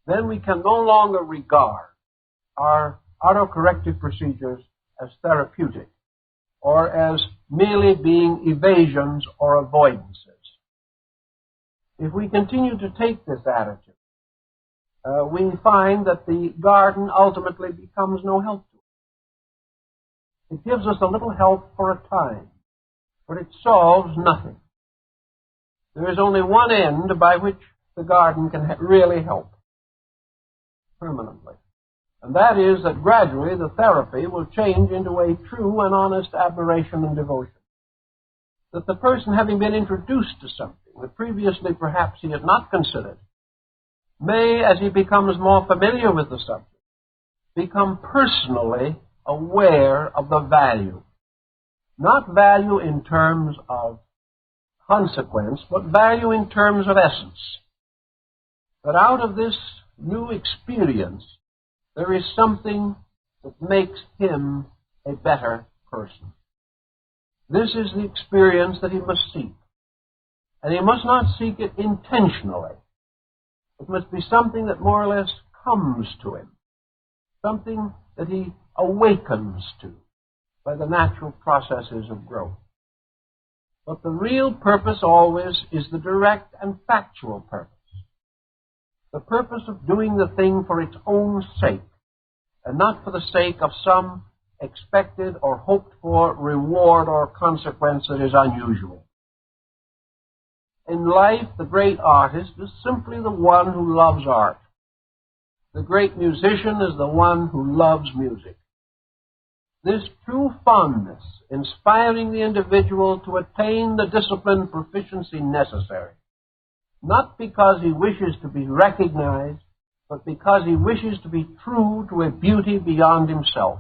then we can no longer regard our autocorrective procedures as therapeutic or as merely being evasions or avoidances. If we continue to take this attitude, we find that the garden ultimately becomes no help to us. It gives us a little help for a time, but it solves nothing. There is only one end by which the garden can really help permanently. And that is that gradually the therapy will change into a true and honest admiration and devotion. That the person, having been introduced to something that previously perhaps he had not considered, may, as he becomes more familiar with the subject, become personally aware of the value. Not value in terms of consequence, but value in terms of essence. That out of this new experience, there is something that makes him a better person. This is the experience that he must seek. And he must not seek it intentionally. It must be something that more or less comes to him, something that he awakens to by the natural processes of growth. But the real purpose always is the direct and factual purpose. The purpose of doing the thing for its own sake, and not for the sake of some expected or hoped for reward or consequence that is unusual. In life, the great artist is simply the one who loves art. The great musician is the one who loves music. This true fondness, inspiring the individual to attain the disciplined proficiency necessary, not because he wishes to be recognized, but because he wishes to be true to a beauty beyond himself.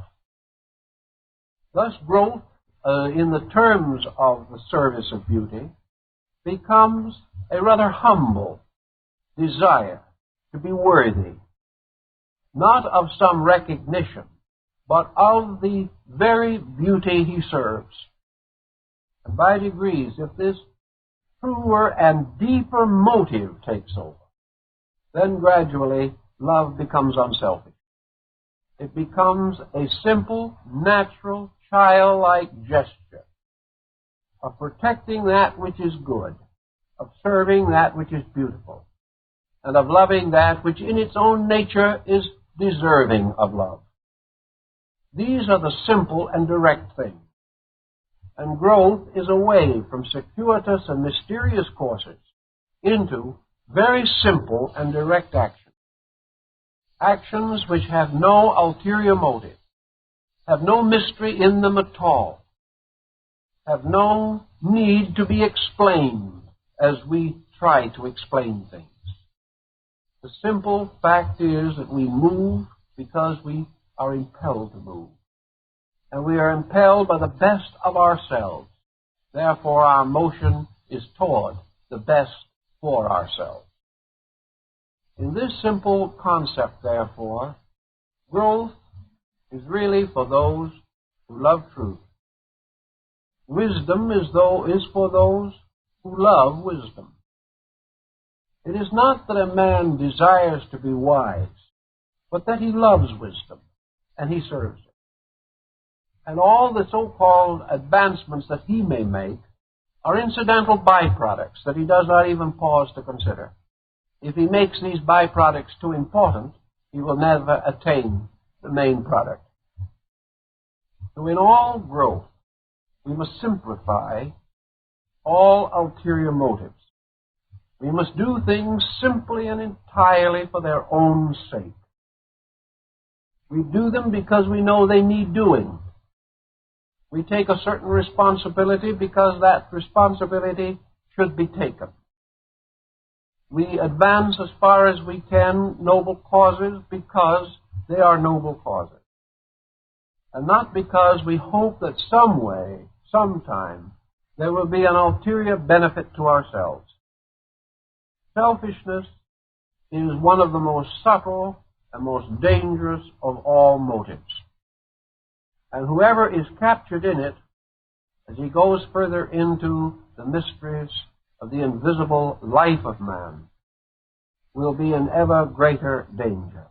Thus, growth, in the terms of the service of beauty, becomes a rather humble desire to be worthy, not of some recognition, but of the very beauty he serves. And by degrees, if this truer and deeper motive takes over, then gradually love becomes unselfish. It becomes a simple, natural, childlike gesture of protecting that which is good, of serving that which is beautiful, and of loving that which in its own nature is deserving of love. These are the simple and direct things. And growth is away from circuitous and mysterious courses into very simple and direct actions. Actions which have no ulterior motive, have no mystery in them at all, have no need to be explained as we try to explain things. The simple fact is that we move because we are impelled to move. And we are impelled by the best of ourselves. Therefore, our motion is toward the best for ourselves. In this simple concept, therefore, growth is really for those who love truth. Wisdom is for those who love wisdom. It is not that a man desires to be wise, but that he loves wisdom, and he serves it. And all the so-called advancements that he may make are incidental byproducts that he does not even pause to consider. If he makes these byproducts too important, he will never attain the main product. So in all growth, we must simplify all ulterior motives. We must do things simply and entirely for their own sake. We do them because we know they need doing. We take a certain responsibility because that responsibility should be taken. We advance as far as we can noble causes because they are noble causes. And not because we hope that some way, sometime, there will be an ulterior benefit to ourselves. Selfishness is one of the most subtle and most dangerous of all motives. And whoever is captured in it, as he goes further into the mysteries of the invisible life of man, will be in ever greater danger.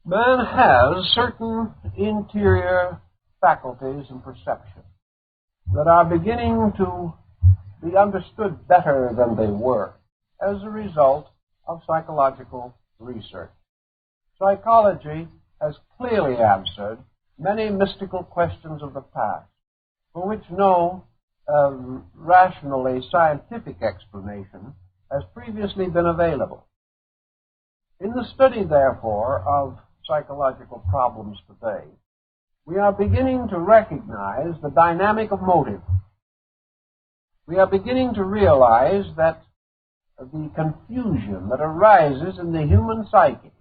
Man has certain interior faculties and perceptions that are beginning to be understood better than they were as a result of psychological research. Psychology has clearly answered many mystical questions of the past, for which no rationally scientific explanation has previously been available. In the study, therefore, of psychological problems today, we are beginning to recognize the dynamic of motive. We are beginning to realize that the confusion that arises in the human psyche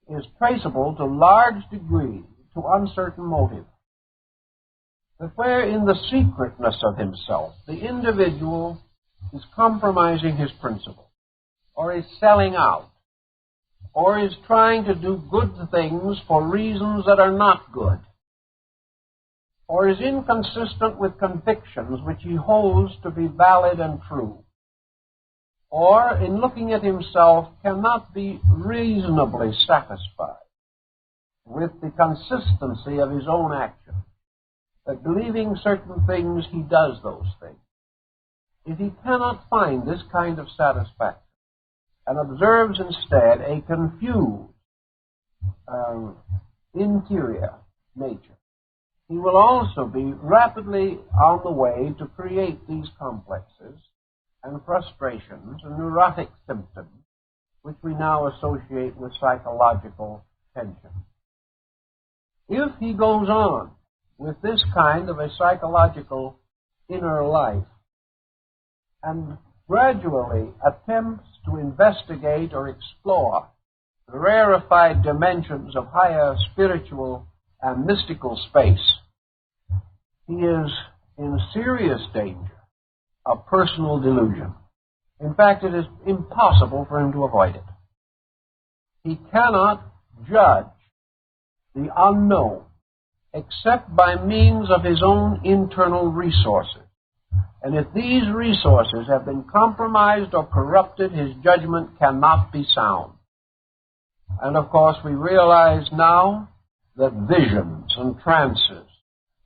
is traceable to large degree to uncertain motive. That where in the secretness of himself the individual is compromising his principle, or is selling out, or is trying to do good things for reasons that are not good, or is inconsistent with convictions which he holds to be valid and true, or in looking at himself cannot be reasonably satisfied with the consistency of his own action, that believing certain things he does those things. If he cannot find this kind of satisfaction and observes instead a confused interior nature, he will also be rapidly on the way to create these complexes and frustrations and neurotic symptoms which we now associate with psychological tension. If he goes on with this kind of a psychological inner life and gradually attempts to investigate or explore the rarefied dimensions of higher spiritual and mystical space, he is in serious danger of personal delusion. In fact, it is impossible for him to avoid it. He cannot judge the unknown except by means of his own internal resources. And if these resources have been compromised or corrupted, his judgment cannot be sound. And of course, we realize now that visions and trances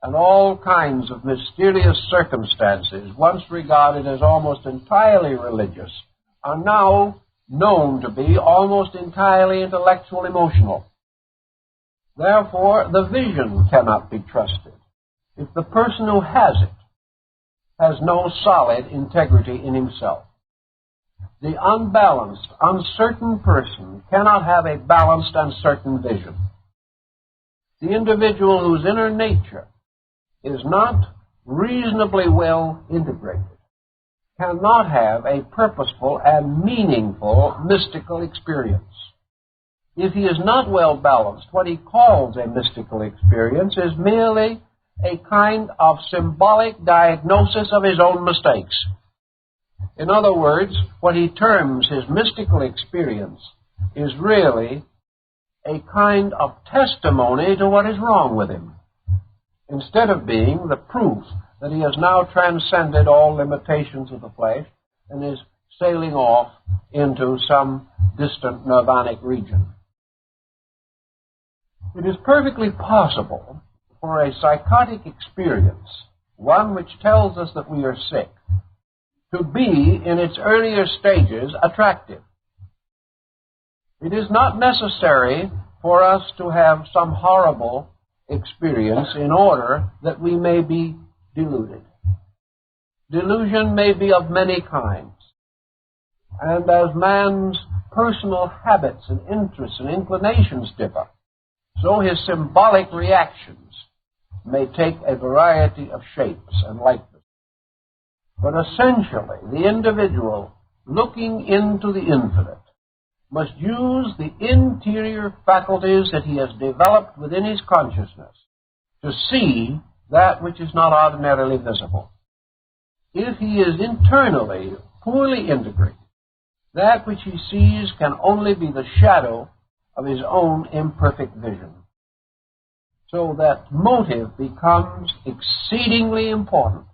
and all kinds of mysterious circumstances, once regarded as almost entirely religious, are now known to be almost entirely intellectual emotional. Therefore, the vision cannot be trusted if the person who has it has no solid integrity in himself. The unbalanced, uncertain person cannot have a balanced and certain vision. The individual whose inner nature is not reasonably well integrated cannot have a purposeful and meaningful mystical experience. If he is not well balanced, what he calls a mystical experience is merely a kind of symbolic diagnosis of his own mistakes. In other words, what he terms his mystical experience is really a kind of testimony to what is wrong with him, instead of being the proof that he has now transcended all limitations of the flesh and is sailing off into some distant nirvanic region. It is perfectly possible for a psychotic experience, one which tells us that we are sick, to be, in its earlier stages, attractive. It is not necessary for us to have some horrible experience in order that we may be deluded. Delusion may be of many kinds, and as man's personal habits and interests and inclinations differ, so his symbolic reactions may take a variety of shapes and likeness. But essentially, the individual looking into the infinite must use the interior faculties that he has developed within his consciousness to see that which is not ordinarily visible. If he is internally poorly integrated, that which he sees can only be the shadow of his own imperfect vision. So that motive becomes exceedingly important.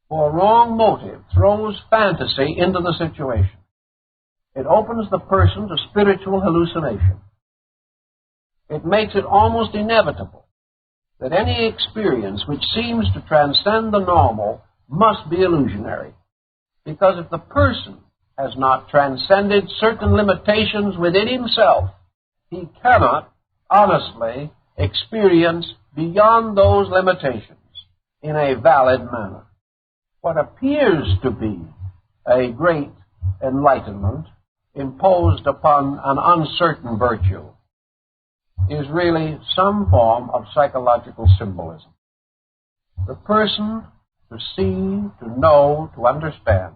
For wrong motive throws fantasy into the situation. It opens the person to spiritual hallucination. It makes it almost inevitable that any experience which seems to transcend the normal must be illusionary. Because if the person has not transcended certain limitations within himself, he cannot honestly experience beyond those limitations in a valid manner. What appears to be a great enlightenment imposed upon an uncertain virtue is really some form of psychological symbolism. The person to see, to know, to understand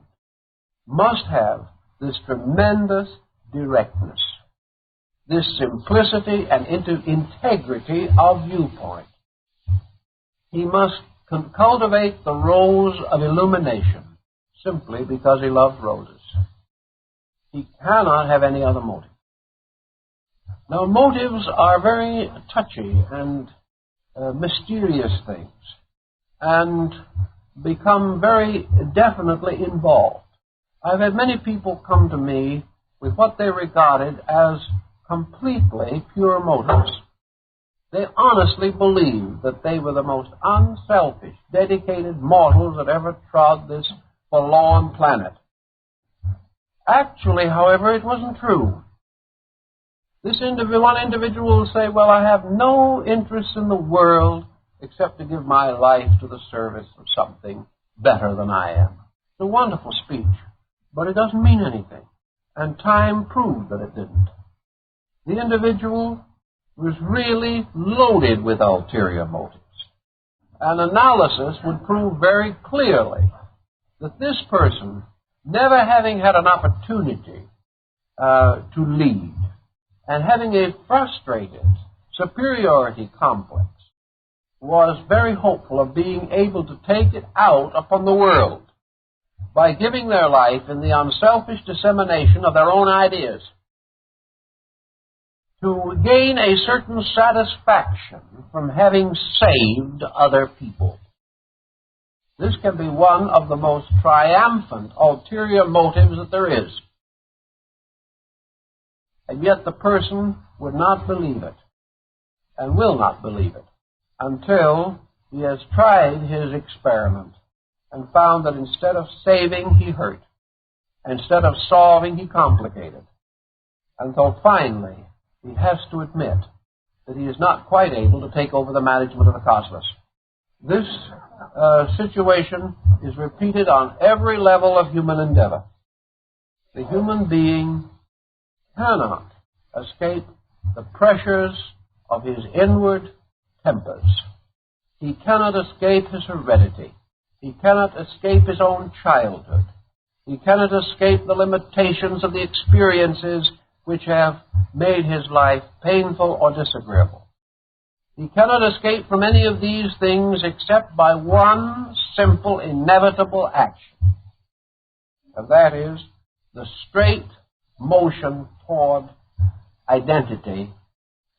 must have this tremendous directness, this simplicity and integrity of viewpoint. He must cultivate the rose of illumination simply because he loves roses. He cannot have any other motive. Now, motives are very touchy and mysterious things and become very definitely involved. I've had many people come to me with what they regarded as completely pure motives. They honestly believed that they were the most unselfish, dedicated mortals that ever trod this forlorn planet. Actually, however, it wasn't true. One individual will say, well, I have no interest in the world except to give my life to the service of something better than I am. It's a wonderful speech, but it doesn't mean anything. And time proved that it didn't. The individual was really loaded with ulterior motives. An analysis would prove very clearly that this person, never having had an opportunity to lead, and having a frustrated superiority complex, was very hopeful of being able to take it out upon the world by giving their life in the unselfish dissemination of their own ideas, to gain a certain satisfaction from having saved other people. This can be one of the most triumphant ulterior motives that there is. And yet the person would not believe it, and will not believe it, until he has tried his experiment and found that instead of saving, he hurt. Instead of solving, he complicated. Until finally, he has to admit that he is not quite able to take over the management of the cosmos. This situation is repeated on every level of human endeavor. The human being cannot escape the pressures of his inward tempers. He cannot escape his heredity. He cannot escape his own childhood. He cannot escape the limitations of the experiences which have made his life painful or disagreeable. He cannot escape from any of these things except by one simple, inevitable action. And that is the straight motion toward identity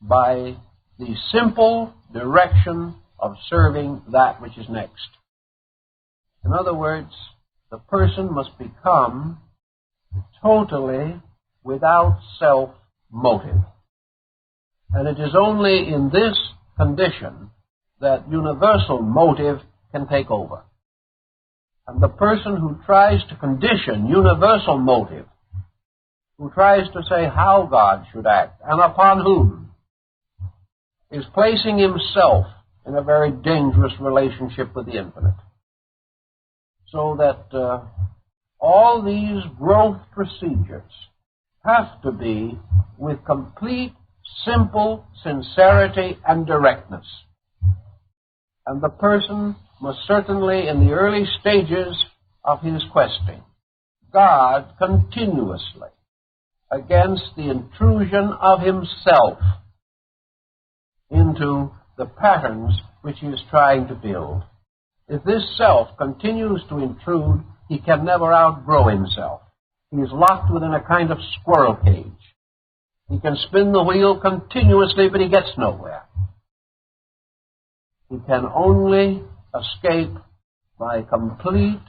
by the simple direction of serving that which is next. In other words, the person must become totally without self-motive. And it is only in this condition that universal motive can take over. And the person who tries to condition universal motive, who tries to say how God should act and upon whom, is placing himself in a very dangerous relationship with the infinite. So that all these growth procedures have to be with complete, simple sincerity and directness. And the person must certainly, in the early stages of his questing, guard continuously against the intrusion of himself into the patterns which he is trying to build. If this self continues to intrude, he can never outgrow himself. He is locked within a kind of squirrel cage. He can spin the wheel continuously, but he gets nowhere. He can only escape by complete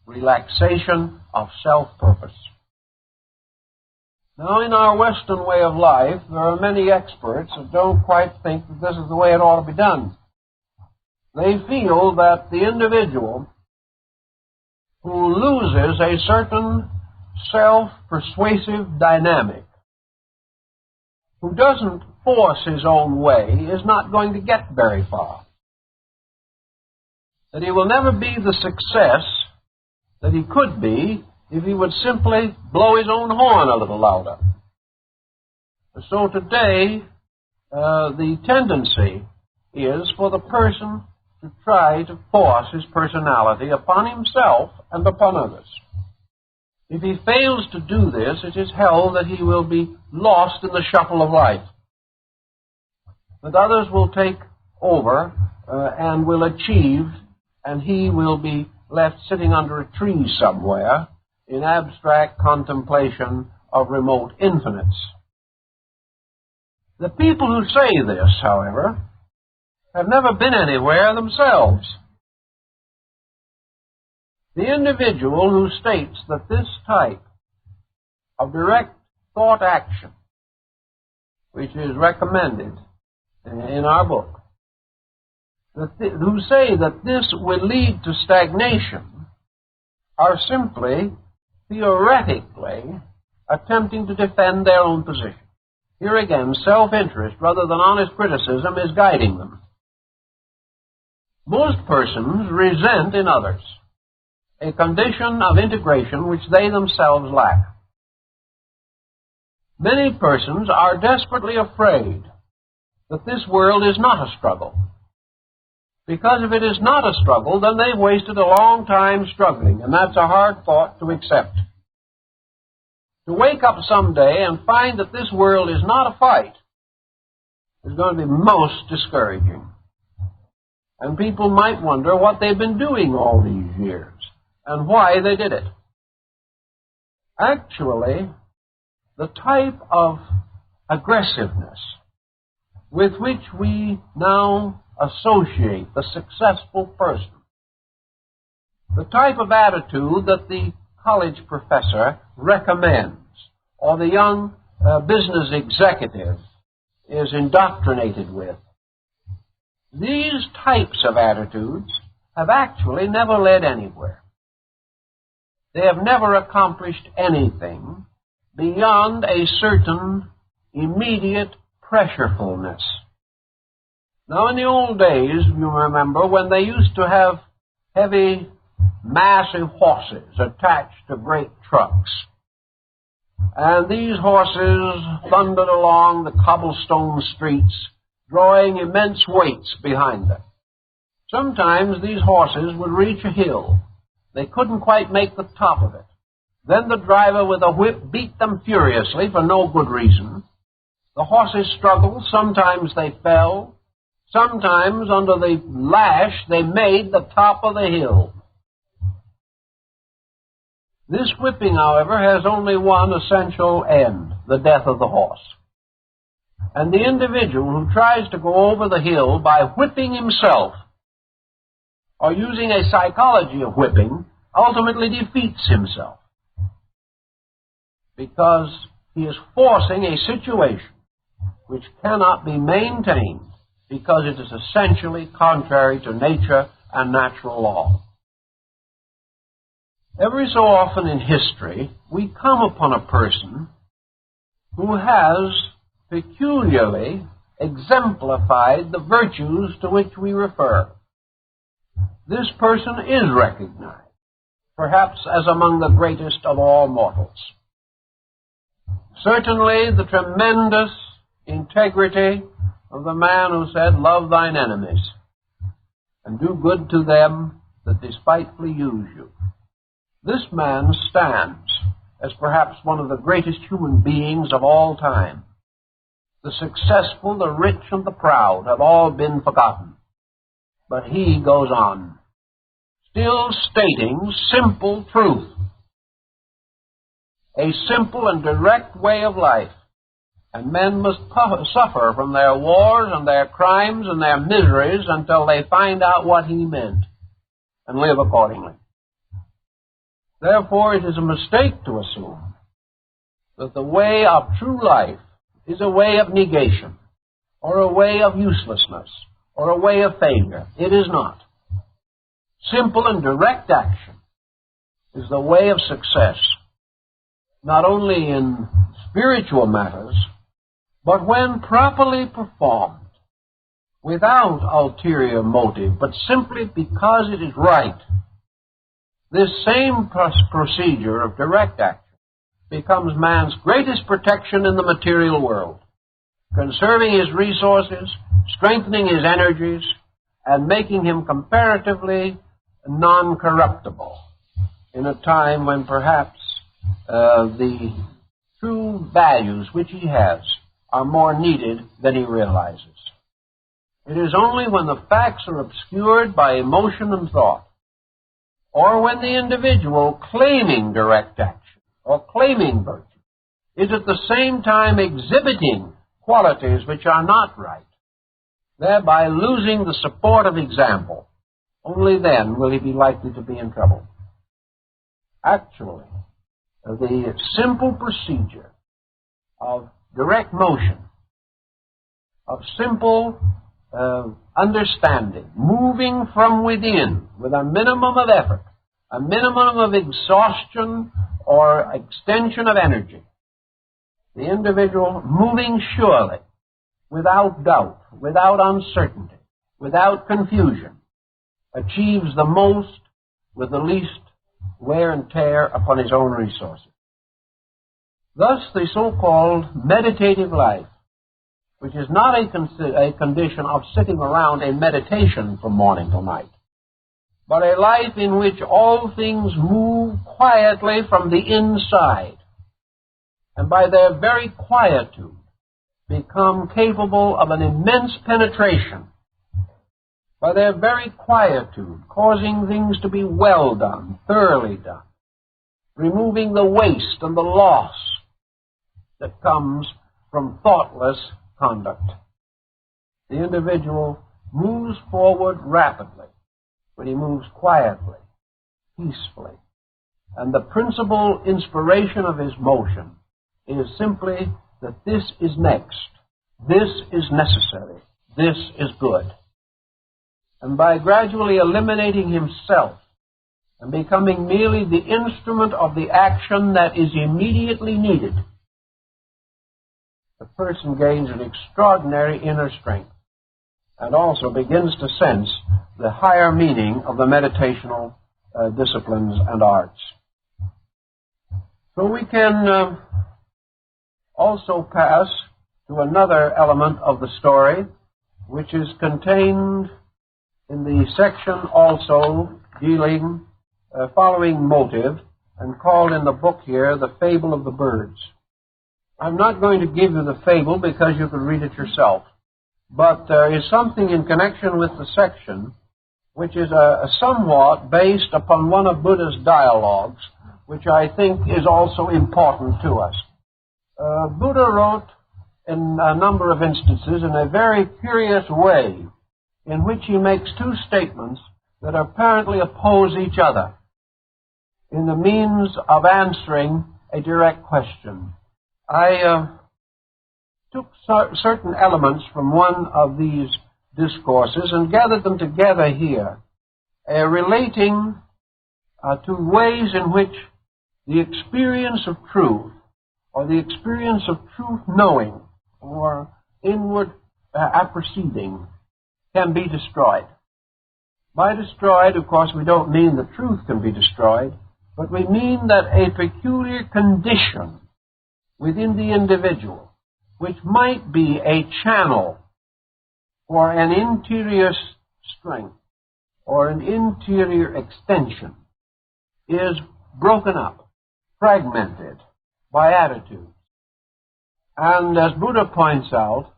relaxation of self-purpose. Now, in our Western way of life, there are many experts that don't quite think that this is the way it ought to be done. They feel that the individual who loses a certain self-persuasive dynamic, who doesn't force his own way, is not going to get very far. That he will never be the success that he could be if he would simply blow his own horn a little louder. So today, the tendency is for the person to try to force his personality upon himself and upon others. If he fails to do this, it is held that he will be lost in the shuffle of life, that others will take over and will achieve, and he will be left sitting under a tree somewhere in abstract contemplation of remote infinites. The people who say this, however, have never been anywhere themselves. The individual who states that this type of direct thought action, which is recommended in our book, who say that this will lead to stagnation, are simply theoretically attempting to defend their own position. Here again, self-interest rather than honest criticism is guiding them. Most persons resent in others a condition of integration which they themselves lack. Many persons are desperately afraid that this world is not a struggle, because if it is not a struggle, then they've wasted a long time struggling, and that's a hard thought to accept. To wake up someday and find that this world is not a fight is going to be most discouraging. And people might wonder what they've been doing all these years and why they did it. Actually, the type of aggressiveness with which we now associate the successful person, the type of attitude that the college professor recommends or the young business executive is indoctrinated with, these types of attitudes have actually never led anywhere. They have never accomplished anything beyond a certain immediate pressurefulness. Now, in the old days, you remember, when they used to have heavy, massive horses attached to great trucks, and these horses thundered along the cobblestone streets, drawing immense weights behind them. Sometimes these horses would reach a hill. They couldn't quite make the top of it. Then the driver with a whip beat them furiously for no good reason. The horses struggled. Sometimes they fell. Sometimes under the lash they made the top of the hill. This whipping, however, has only one essential end, the death of the horse. And the individual who tries to go over the hill by whipping himself, or using a psychology of whipping, ultimately defeats himself, because he is forcing a situation which cannot be maintained because it is essentially contrary to nature and natural law. Every so often in history, we come upon a person who has peculiarly exemplified the virtues to which we refer. This person is recognized, perhaps as among the greatest of all mortals. Certainly the tremendous integrity of the man who said, "Love thine enemies, and do good to them that despitefully use you." This man stands as perhaps one of the greatest human beings of all time. The successful, the rich, and the proud have all been forgotten. But he goes on, still stating simple truth, a simple and direct way of life. And men must suffer from their wars and their crimes and their miseries until they find out what he meant. and live accordingly. Therefore, it is a mistake to assume that the way of true life is a way of negation, or a way of uselessness, or a way of failure. It is not. Simple and direct action is the way of success, not only in spiritual matters, but when properly performed, without ulterior motive, but simply because it is right. This same procedure of direct action becomes man's greatest protection in the material world, conserving his resources, strengthening his energies, and making him comparatively non-corruptible in a time when perhaps the true values which he has are more needed than he realizes. It is only when the facts are obscured by emotion and thought, or when the individual claiming direct action or claiming virtue is at the same time exhibiting qualities which are not right, thereby losing the support of example, only then will he be likely to be in trouble. Actually, the simple procedure of direct motion, of simple understanding, moving from within with a minimum of effort, a minimum of exhaustion or extension of energy, the individual moving surely, without doubt, without uncertainty, without confusion, achieves the most with the least wear and tear upon his own resources. Thus, the so-called meditative life, which is not a condition of sitting around in meditation from morning till night, but a life in which all things move quietly from the inside, and by their very quietude become capable of an immense penetration, by their very quietude causing things to be well done, thoroughly done, removing the waste and the loss that comes from thoughtless conduct. The individual moves forward rapidly when he moves quietly, peacefully, and the principal inspiration of his motion is simply that this is next, this is necessary, this is good. And by gradually eliminating himself and becoming merely the instrument of the action that is immediately needed, the person gains an extraordinary inner strength and also begins to sense the higher meaning of the meditational disciplines and arts. So we can also pass to another element of the story, which is contained in the section also dealing, following motive, and called in the book here, The Fable of the Birds. I'm not going to give you the fable because you can read it yourself, but there is something in connection with the section which is somewhat based upon one of Buddha's dialogues, which I think is also important to us. Buddha wrote in a number of instances in a very curious way in which he makes two statements that apparently oppose each other in the means of answering a direct question. I took certain elements from one of these discourses and gathered them together here, relating to ways in which the experience of truth, or the experience of truth knowing, or inward apperceiving, can be destroyed. By destroyed, of course, we don't mean the truth can be destroyed, but we mean that a peculiar condition within the individual, which might be a channel for an interior strength or an interior extension, is broken up, fragmented by attitudes. And as Buddha points out,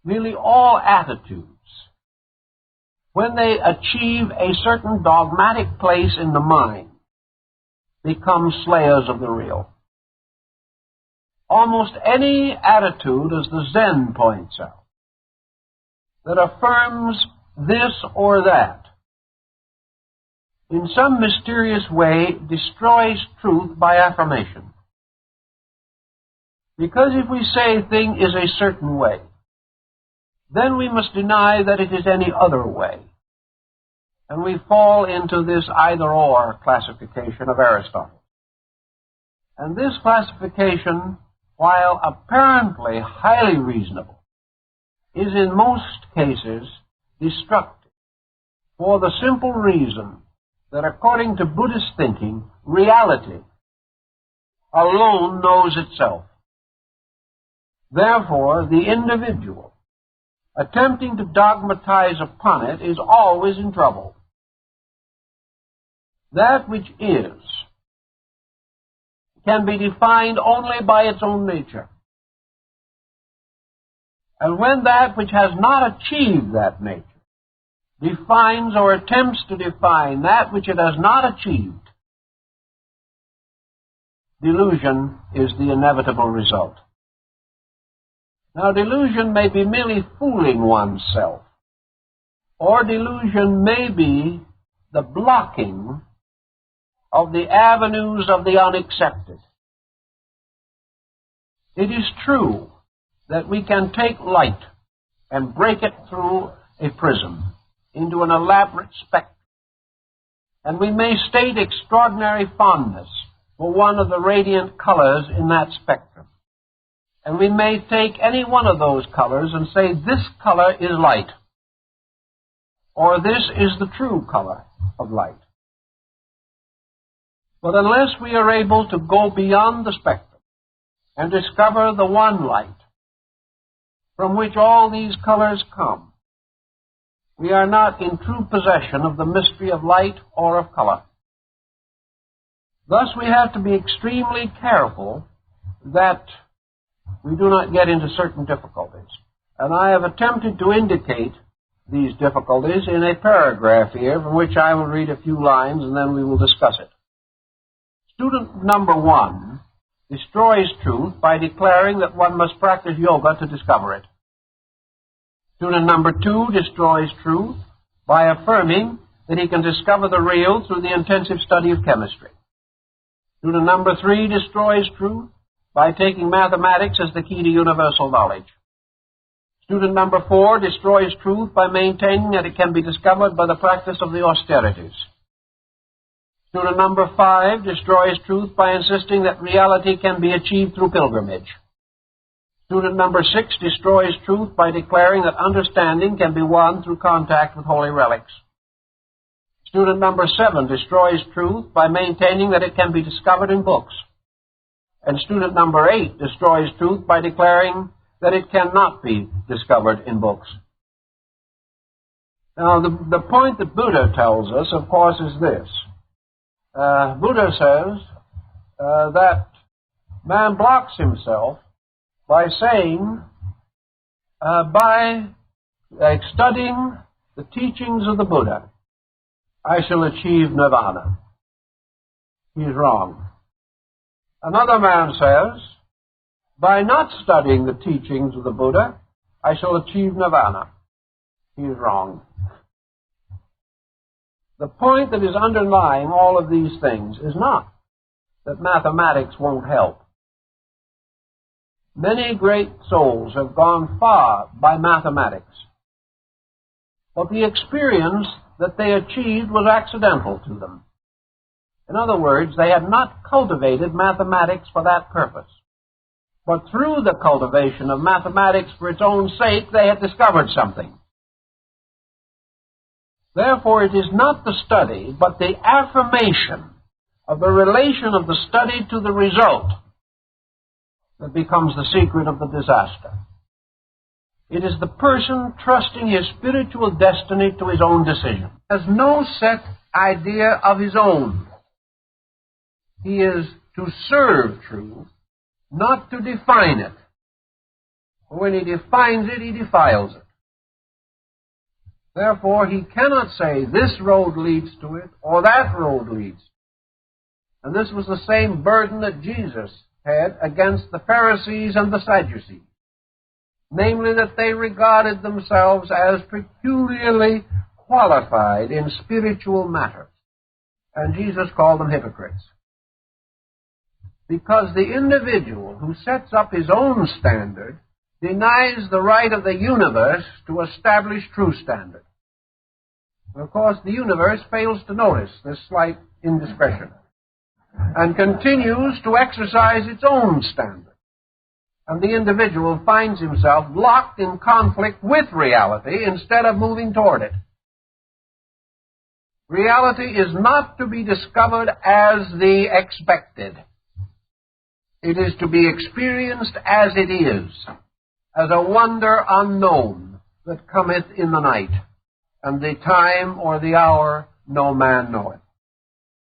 really all attitudes, when they achieve a certain dogmatic place in the mind, become slayers of the real. Almost any attitude, as the Zen points out, that affirms this or that, in some mysterious way destroys truth by affirmation. Because if we say a thing is a certain way, then we must deny that it is any other way. And we fall into this either-or classification of Aristotle. And this classification, while apparently highly reasonable, is in most cases destructive, for the simple reason that according to Buddhist thinking, reality alone knows itself. Therefore, the individual attempting to dogmatize upon it is always in trouble. That which is can be defined only by its own nature. And when that which has not achieved that nature defines or attempts to define that which it has not achieved, delusion is the inevitable result. Now, delusion may be merely fooling oneself, or delusion may be the blocking of the avenues of the unaccepted. It is true that we can take light and break it through a prism into an elaborate spectrum, and we may state extraordinary fondness for one of the radiant colors in that spectrum. And we may take any one of those colors and say, this color is light, or this is the true color of light. But unless we are able to go beyond the spectrum and discover the one light from which all these colors come, we are not in true possession of the mystery of light or of color. Thus, we have to be extremely careful that we do not get into certain difficulties. And I have attempted to indicate these difficulties in a paragraph here, from which I will read a few lines and then we will discuss it. Student number 1 destroys truth by declaring that one must practice yoga to discover it. Student number 2 destroys truth by affirming that he can discover the real through the intensive study of chemistry. Student number 3 destroys truth by taking mathematics as the key to universal knowledge. Student number 4 destroys truth by maintaining that it can be discovered by the practice of the austerities. Student number 5 destroys truth by insisting that reality can be achieved through pilgrimage. Student number 6 destroys truth by declaring that understanding can be won through contact with holy relics. Student number 7 destroys truth by maintaining that it can be discovered in books. And student number 8 destroys truth by declaring that it cannot be discovered in books. Now, the point that Buddha tells us, of course, is this. Buddha says that man blocks himself by saying, by studying the teachings of the Buddha, I shall achieve nirvana. He's wrong. Another man says, by not studying the teachings of the Buddha, I shall achieve nirvana. He is wrong. The point that is underlying all of these things is not that mathematics won't help. Many great souls have gone far by mathematics, but the experience that they achieved was accidental to them. In other words, they had not cultivated mathematics for that purpose. But through the cultivation of mathematics for its own sake, they had discovered something. Therefore, it is not the study, but the affirmation of the relation of the study to the result that becomes the secret of the disaster. It is the person trusting his spiritual destiny to his own decision. He has no set idea of his own. He is to serve truth, not to define it. When he defines it, he defiles it. Therefore, he cannot say this road leads to it or that road leads to it. And this was the same burden that Jesus had against the Pharisees and the Sadducees. Namely, that they regarded themselves as peculiarly qualified in spiritual matters. And Jesus called them hypocrites. Because the individual who sets up his own standard denies the right of the universe to establish true standard. And of course, the universe fails to notice this slight indiscretion and continues to exercise its own standard. And the individual finds himself locked in conflict with reality instead of moving toward it. Reality is not to be discovered as the expected. It is to be experienced as it is, as a wonder unknown that cometh in the night, and the time or the hour no man knoweth.